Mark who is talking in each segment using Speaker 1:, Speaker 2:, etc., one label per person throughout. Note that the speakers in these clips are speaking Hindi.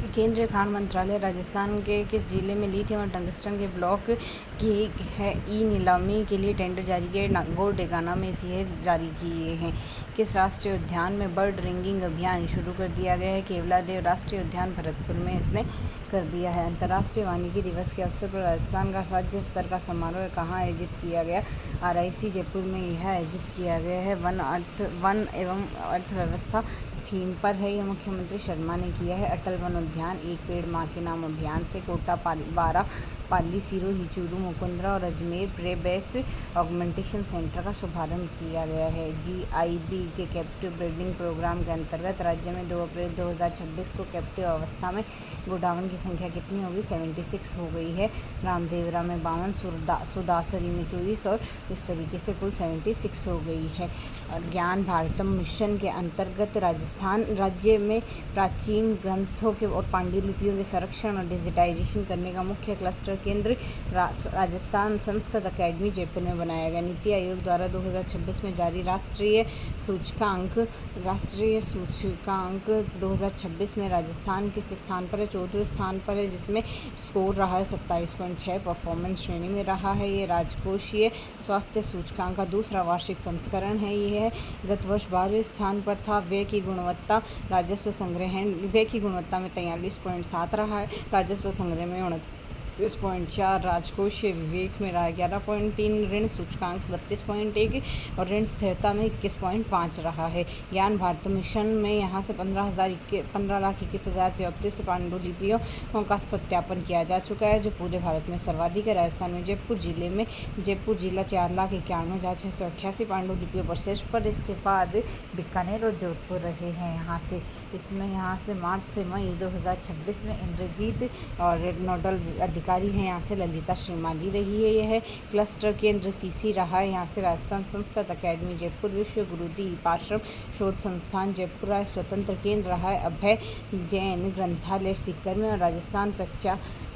Speaker 1: केंद्रीय खान मंत्रालय राजस्थान के किस जिले में लिथियम और टंगस्टन के ब्लॉक की ई नीलामी के लिए टेंडर जारी किए? नागौर डेगाना में यह जारी किए हैं। किस राष्ट्रीय उद्यान में बर्ड रिंगिंग अभियान शुरू कर दिया गया है? केवलादेव राष्ट्रीय उद्यान भरतपुर में इसने कर दिया है। अंतर्राष्ट्रीय वानिकी दिवस के अवसर पर राजस्थान का राज्य स्तर का समारोह कहाँ आयोजित किया गया? RIC जयपुर में यह आयोजित किया गया है। वन एवं अर्थव्यवस्था थीम पर है। यह मुख्यमंत्री शर्मा ने किया है। अटल वन उद्यान एक पेड़ मां के नाम अभियान से कोटा बारा पाली सिरो हिचूरू मुकुंदरा और अजमेर प्रेबेस ऑगमेंटेशन सेंटर का शुभारंभ किया गया है। GIB के कैप्टिव ब्रीडिंग प्रोग्राम के अंतर्गत राज्य में 2 अप्रैल 2026 को कैप्टिव अवस्था में गोडाउन की संख्या कितनी होगी? 76 हो गई है। रामदेवरा में 52, सुदासरी में 24 और इस तरीके से कुल 76 हो गई है। और ज्ञान भारतम मिशन के अंतर्गत राजस्थान राज्य में प्राचीन ग्रंथों के और पांडुलिपियों के संरक्षण और डिजिटाइजेशन करने का मुख्य क्लस्टर केंद्र राजस्थान संस्कृत अकेडमी जयपुर में बनाया गया। नीति आयोग द्वारा 2026 में जारी राष्ट्रीय सूचकांक 2026 में राजस्थान किस स्थान पर है? 4वें स्थान पर है, जिसमें स्कोर रहा है 27.6। परफॉर्मेंस श्रेणी में रहा है। ये राजकोषीय स्वास्थ्य सूचकांक का दूसरा वार्षिक संस्करण है। यह गत वर्ष 12वें स्थान पर था। व्यय की गुणवत्ता राजस्व संग्रहण व्यय की गुणवत्ता में 43.7 रहा है। राजस्व संग्रह में 29.4, राजकोषीय विवेक में रहा 11.3, ऋण सूचकांक 32.1 और ऋण स्थिरता में 21.5 रहा है। ज्ञान भारत मिशन में यहाँ से 15,21,033 पांडुलिपियों का सत्यापन किया जा चुका है, जो पूरे भारत में सर्वाधिक है। राजस्थान में जयपुर जिला 4,91,688 पांडुलिपियों पर शीर्ष पर। इसके बाद बीकानेर और जोधपुर रहे हैं। यहाँ से मार्च से मई 2026 में इंद्रजीत और नोडल अधिकारी हैं। यहाँ से ललिता श्रीमाली रही है। यह क्लस्टर केंद्र CC रहा है। यहाँ से राजस्थान संस्कृत अकेडमी जयपुर, विश्व गुरु दीपाश्रम शोध संस्थान जयपुर राय स्वतंत्र केंद्र रहा है। अभय जैन ग्रंथालय सीकर में और राजस्थान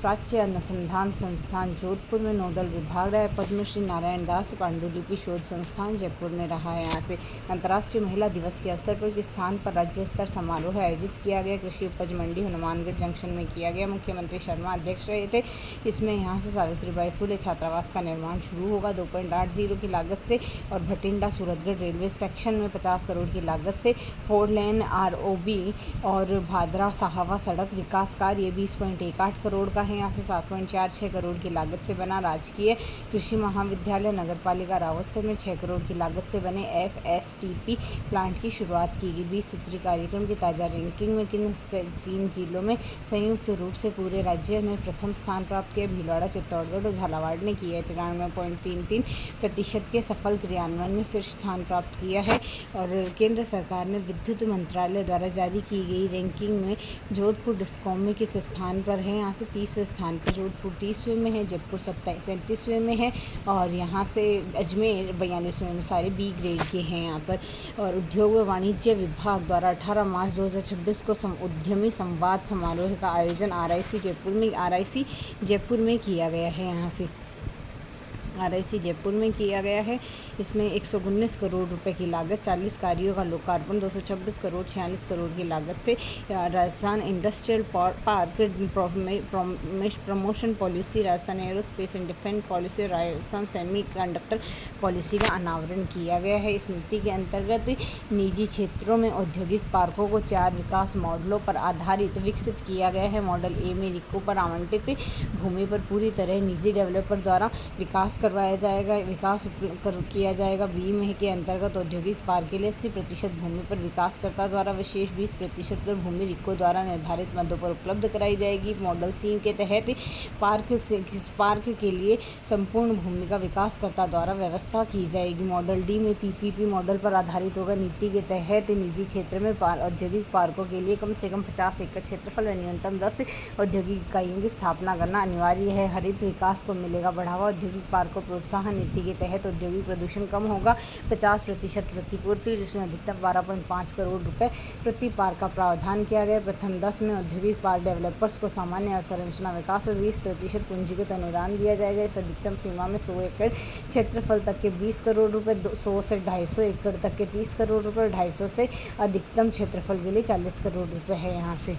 Speaker 1: प्राच्य अनुसंधान संस्थान जोधपुर में नोडल विभाग रहा है। पद्मश्री नारायण दास पांडुलिपि शोध संस्थान जयपुर में रहा है। यहाँ से अंतर्राष्ट्रीय महिला दिवस के अवसर पर किस स्थान पर राज्य स्तर समारोह आयोजित किया गया? कृषि उपज मंडी हनुमानगढ़ जंक्शन में किया गया। मुख्यमंत्री शर्मा अध्यक्ष रहे थे। इसमें यहाँ से सावित्रीबाई फुले छात्रावास का निर्माण शुरू होगा 2.80 की लागत से और भटिंडा सूरतगढ़ रेलवे सेक्शन में 50 करोड़ की लागत से 4 लेन ROB और भादरा साहवा सड़क विकास कार्य 20.18 करोड़ का है। यहाँ से 7.46 करोड़ की लागत से बना राजकीय कृषि महाविद्यालय नगरपालिका रावतसर में 6 करोड़ की लागत से बने FSTP प्लांट की शुरुआत की गई। 20 सूत्री कार्यक्रम की ताज़ा रैंकिंग में किन 3 जिलों में संयुक्त रूप से पूरे राज्य में प्रथम स्थान प्राप्त किया? भीलवाड़ा, चित्तौड़गढ़ और झालावाड़ ने किया है। 93.33% के सफल क्रियान्वयन में शीर्ष स्थान प्राप्त किया है। और केंद्र सरकार ने विद्युत मंत्रालय द्वारा जारी की गई रैंकिंग में जोधपुर डिस्कॉम में किस स्थान पर है? यहाँ से 30वें स्थान पर जोधपुर 30वें में है, जयपुर 37वें में है और यहाँ से अजमेर 42वें में। सारे B ग्रेड के हैं यहाँ पर। और उद्योग व वाणिज्य विभाग द्वारा 18 मार्च 2026 को उद्यमी संवाद समारोह का आयोजन RIC जयपुर में किया गया है। यहाँ से RIC जयपुर में किया गया है। इसमें 119 करोड़ रुपए की लागत, 40 कार्यों का लोकार्पण, 226 करोड़ 46 करोड़ की लागत से Rajasthan industrial park promotion policy, Rajasthan aerospace and defence policy और राजस्थान सेमी कंडक्टर पॉलिसी का अनावरण किया गया है। इस नीति के अंतर्गत निजी क्षेत्रों में औद्योगिक पार्कों को 4 विकास मॉडलों पर आधारित विकसित किया गया है। मॉडल A में रिको पर आवंटित भूमि पर पूरी तरह निजी डेवलपर द्वारा विकास किया जाएगा। B में के अंतर्गत औद्योगिक पार्क के लिए 80% भूमि पर विकासकर्ता द्वारा विशेष 20% पर भूमि रिको द्वारा निर्धारित मदों पर उपलब्ध कराई जाएगी। मॉडल C के तहत पार्क के लिए संपूर्ण भूमि का विकासकर्ता द्वारा व्यवस्था की जाएगी। मॉडल D में PPP मॉडल पर आधारित होगा। नीति के तहत निजी क्षेत्र में औद्योगिक पार्कों के लिए कम से कम 50 एकड़ क्षेत्रफल व न्यूनतम 10 औद्योगिक इकाइयों की स्थापना करना अनिवार्य है। हरित विकास को मिलेगा बढ़ावा। औद्योगिक पार्क को प्रोत्साहन। नीति के तहत औद्योगिक प्रदूषण कम होगा। 50% प्रतिपूर्ति, जिसमें अधिकतम 12.5 करोड़ रुपए प्रति पार्क का प्रावधान किया गया। प्रथम 10 में औद्योगिक पार्क डेवलपर्स को सामान्य अवसंरचना विकास और 20% पूंजीगत अनुदान दिया जाएगा। इस अधिकतम सीमा में 100 एकड़ क्षेत्रफल तक के 20 करोड़ रुपए, 100 से 250 एकड़ तक के 30 करोड़ रुपए, 250 से अधिकतम क्षेत्रफल के लिए 40 करोड़ रुपए है। यहाँ से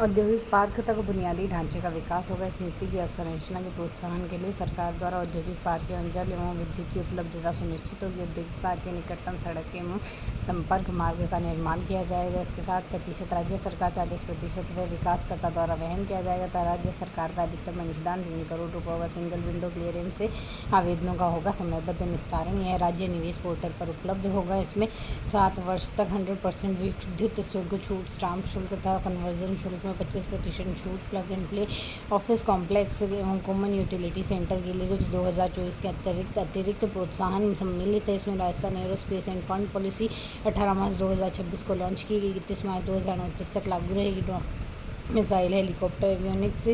Speaker 1: औद्योगिक पार्क तक बुनियादी ढांचे का विकास होगा। इस नीति की अवसंरचना के प्रोत्साहन के लिए सरकार द्वारा औद्योगिक पार्क के अंचल एवं विद्युत की उपलब्धता सुनिश्चित होगी। औद्योगिक पार्क के निकटतम सड़क एवं संपर्क मार्ग का निर्माण किया जाएगा। इसके 60% राज्य सरकार, 40% व विकासकर्ता द्वारा वहन किया जाएगा तथा राज्य सरकार का अधिकतम अंशदान 3 करोड़ रुपये होगा। सिंगल विंडो क्लियरेंस से आवेदनों का होगा समयबद्ध निस्तारण। यह राज्य निवेश पोर्टल पर उपलब्ध होगा। इसमें 7 वर्ष तक 100% विद्युत शुल्क छूट, स्टाम्प शुल्क तथा कन्वर्जन शुल्क में 25% छूट, plug and play office complex एवं कॉमन यूटिलिटी सेंटर के लिए जो 2024 के अतिरिक्त प्रोत्साहन सम्मिलित है। इसमें Rajasthan aerospace end fund policy 18 मार्च 2026 को लॉन्च की गई, 31 मार्च 2029 तक लागू रहेगी। मिसाइल, हेलीकॉप्टर, एवियोनिक्स,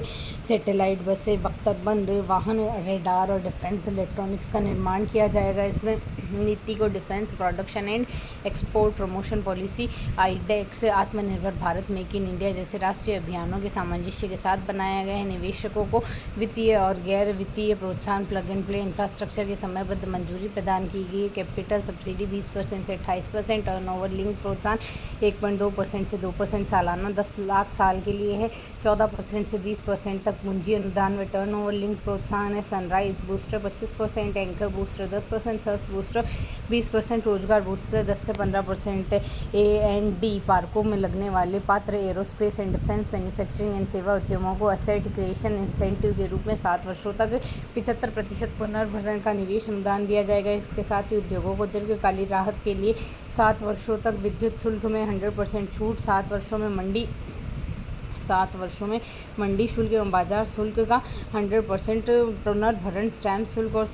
Speaker 1: सैटेलाइट बसें, बख्तरबंद वाहन, रेडार और डिफेंस इलेक्ट्रॉनिक्स का निर्माण किया जाएगा। इसमें नीति को defence production and export promotion policy, iDEX, आत्मनिर्भर भारत, मेक इन इंडिया जैसे राष्ट्रीय अभियानों के सामंजस्य के साथ बनाया गया है। निवेशकों को वित्तीय और गैर वित्तीय प्रोत्साहन, प्लग एंड प्ले इंफ्रास्ट्रक्चर की समयबद्ध मंजूरी प्रदान की गई। कैपिटल सब्सिडी 20% से 28%, टर्नओवर लिंक प्रोत्साहन 1.2% से 2% सालाना 10 लाख साल के लिए है। 14% से 20% तक पूंजी अनुदान व टर्नओवर लिंक प्रोत्साहन है। Sunrise booster 25%, anchor booster 10%, thrust booster 20%, रोजगार बूस्टर 10 से 15%। A&D पार्कों में लगने वाले पात्र aerospace and defence, manufacturing and सेवा उद्यमों को एसेट क्रिएशन इंसेंटिव के रूप में 7 वर्षों तक 75% पुनर्भरण का निवेश अनुदान दिया जाएगा। इसके साथ ही उद्योगों को दीर्घकालीन राहत के लिए 7 वर्षों तक विद्युत शुल्क में 100% छूट, 7 वर्षों मंडी शुल्क एवं बाजार शुल्क का 100% पुनर्भरण, स्टैम्प शुल्क और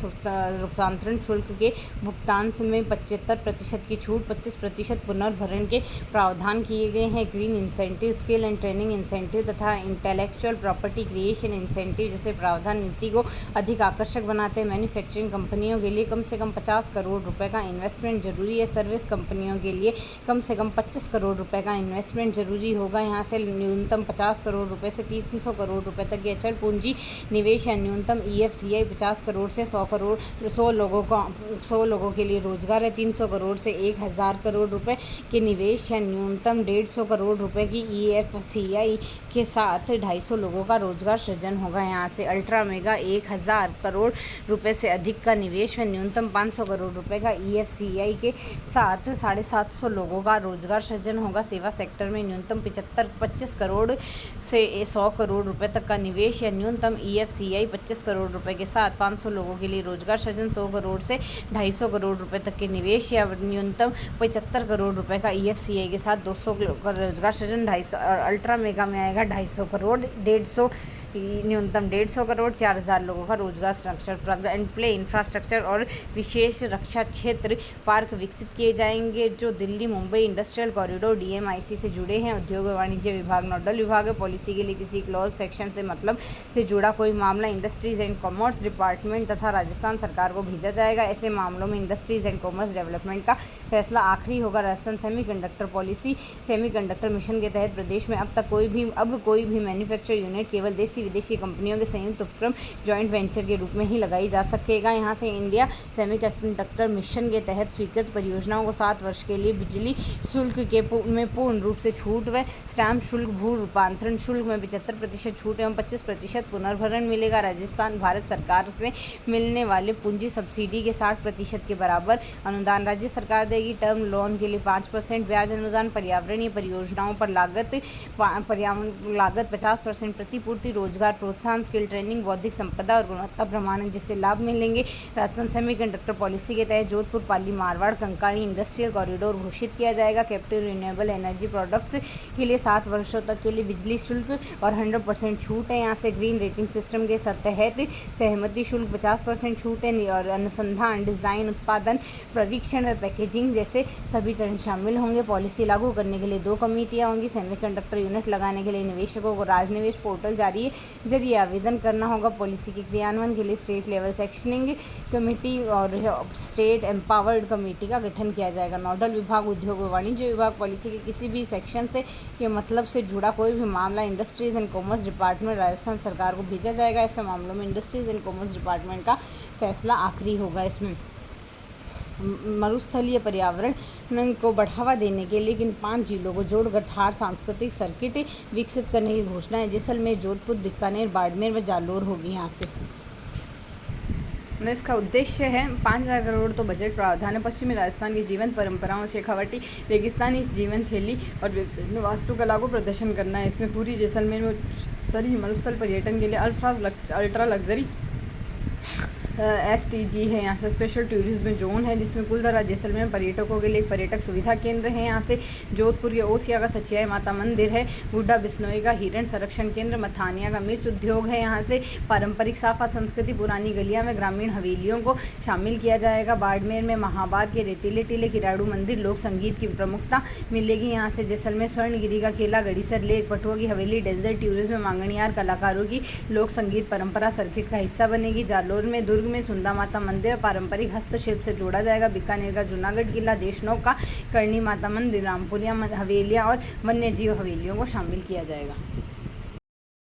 Speaker 1: रूपांतरण शुल्क के भुगतान में 75% की छूट, 25% पुनर्भरण के प्रावधान किए गए हैं। Green incentive, skill and training incentive तथा इंटेलेक्चुअल प्रॉपर्टी क्रिएशन इंसेंटिव जैसे प्रावधान नीति को अधिक आकर्षक बनाते हैं। मैन्युफैक्चरिंग कंपनियों के लिए कम से कम 50 करोड़ रुपए का इन्वेस्टमेंट जरूरी है। सर्विस कंपनियों के लिए कम से कम 25 करोड़ रुपए का इन्वेस्टमेंट जरूरी होगा। यहाँ से न्यूनतम 50 करोड़ रुपए से 300 करोड़ रुपए तक की अचल पूंजी निवेश है। न्यूनतम EFCI 50 करोड़ से 100 लोगों के लिए रोजगार है। 300 करोड़ से 1000 करोड़ रुपए के निवेश है। न्यूनतम 150 करोड़ रुपए की EFCI के साथ 250 लोगों का रोजगार सृजन होगा। यहाँ से अल्ट्रा मेगा 1000 करोड़ रुपए से अधिक का निवेश है। न्यूनतम 500 करोड़ रुपए का EFCI के साथ 750 लोगों का रोजगार सृजन होगा। सेवा सेक्टर में न्यूनतम 25 करोड़ से 100 करोड़ रुपए तक का निवेश या न्यूनतम EFCI 25 करोड़ रुपए के साथ 500 लोगों के लिए रोजगार सृजन, 100 करोड़ से 250 करोड़ रुपए तक के निवेश या न्यूनतम 75 करोड़ रुपए का EFCI के साथ 200 का रोजगार सृजन। 250 अल्ट्रा मेगा में आएगा 250 करोड़, 150 न्यूनतम 150 करोड़, 4000 लोगों का रोजगार structure. Plug and play infrastructure और विशेष रक्षा क्षेत्र पार्क विकसित किए जाएंगे जो Delhi Mumbai industrial corridor DMIC से जुड़े हैं। उद्योग व वाणिज्य विभाग नोडल विभाग है। पॉलिसी के लिए किसी क्लॉज सेक्शन से मतलब से जुड़ा कोई मामला इंडस्ट्रीज एंड कॉमर्स डिपार्टमेंट तथा राजस्थान सरकार को भेजा जाएगा। ऐसे मामलों में इंडस्ट्रीज एंड कॉमर्स डेवलपमेंट का फैसला आखिरी होगा। Rajasthan semiconductor policy, semiconductor mission के तहत प्रदेश में अब कोई भी मैन्युफैक्चर यूनिट केवल देशी विदेशी कंपनियों के संयुक्त उपक्रम जॉइंट वेंचर के रूप में ही लगाई जा सकेगा। यहाँ से इंडिया सेमीकंडक्टर मिशन के तहत स्वीकृत परियोजनाओं को 7 वर्ष के लिए बिजली शुल्क में पूर्ण रूप से छूट व स्टैम्प शुल्क, भू रूपांतरण शुल्क में 75% छूट एवं 25% पुनर्भरण मिलेगा। राजस्थान भारत सरकार से मिलने वाले पूंजी सब्सिडी के 60% के बराबर अनुदान राज्य सरकार देगी। टर्म लोन के लिए 5% ब्याज अनुदान, पर्यावरणीय परियोजनाओं पर लागत 50% प्रतिपूर्ति, रोजगार प्रोत्साहन, स्किल ट्रेनिंग, बौद्धिक संपदा और गुणवत्ता प्रमाणन जिससे लाभ मिलेंगे। राजस्थान सेमीकंडक्टर पॉलिसी के तहत जोधपुर, पाली, मारवाड़, कंकाड़ी इंडस्ट्रियल कॉरिडोर घोषित किया जाएगा। कैप्टिव रिन्यूएबल एनर्जी प्रोडक्ट्स के लिए 7 वर्षों तक के लिए बिजली शुल्क और 100% छूट है। यहाँ से ग्रीन रेटिंग सिस्टम के तहत सहमति शुल्क 50% छूट है और अनुसंधान, डिजाइन, उत्पादन, परीक्षण और पैकेजिंग जैसे सभी चरण शामिल होंगे। पॉलिसी लागू करने के लिए 2 कमेटियाँ होंगी। सेमीकंडक्टर यूनिट लगाने के लिए निवेशकों को राजनिवेश पोर्टल जरिए आवेदन करना होगा। पॉलिसी के क्रियान्वयन के लिए स्टेट लेवल सेक्शनिंग कमेटी और स्टेट एम्पावर्ड कमेटी का गठन किया जाएगा। नोडल विभाग उद्योग व वाणिज्य विभाग, पॉलिसी के किसी भी सेक्शन से के मतलब से जुड़ा कोई भी मामला industries and commerce department Rajasthan सरकार को भेजा जाएगा। ऐसे मामलों में इंडस्ट्रीज एंड कॉमर्स डिपार्टमेंट का फैसला आखिरी होगा। इसमें मरुस्थलीय पर्यावरण को बढ़ावा देने के लिए इन 5 जिलों को जोड़कर थार सांस्कृतिक सर्किट विकसित करने की घोषणा है। जैसलमेर, जोधपुर, बीकानेर, बाड़मेर व जालोर होगी यहाँ से। इसका उद्देश्य है 5,000 करोड़ तो बजट प्रावधान है। पश्चिमी राजस्थान की जीवंत परंपराओं, शेखावटी रेगिस्तानी जीवन शैली और विभिन्न वास्तुकला को प्रदर्शन करना है। इसमें पूरी जैसलमेर में सरी मरुस्थल पर्यटन के लिए अल्ट्रा लग्जरी STG है। यहाँ से स्पेशल टूरिज्म जोन है, जिसमें कुलधरा जैसलमेर में पर्यटकों के लिए एक पर्यटक सुविधा केंद्र है। यहाँ से जोधपुर के ओसिया का सचियाई माता मंदिर है। गुड्डा बिश्नोई का हिरण संरक्षण केंद्र, मथानिया का मिर्च उद्योग है। यहाँ से पारंपरिक साफा संस्कृति, पुरानी गलियाँ में ग्रामीण हवेलियों को शामिल किया जाएगा। बाड़मेर में महाबार के रेतीले टीले, किराड़ू मंदिर, लोक संगीत की प्रमुखता मिलेगी। यहाँ से जैसलमेर स्वर्णगिरी का किला, गड़ीसर लेक, पटुआ की हवेली, डेजर्ट टूरिज्म में मांगणियार कलाकारों की लोक संगीत परंपरा सर्किट का हिस्सा बनेगी। जालोर में दुर्ग में सुंदा माता मंदिर पारंपरिक हस्तशिल्प से जोड़ा जाएगा। बीकानेर का जूनागढ़ किला, देशनोक का करणी माता मंदिर, रामपुरिया हवेलियां और वन्य जीव हवेलियों को शामिल किया जाएगा।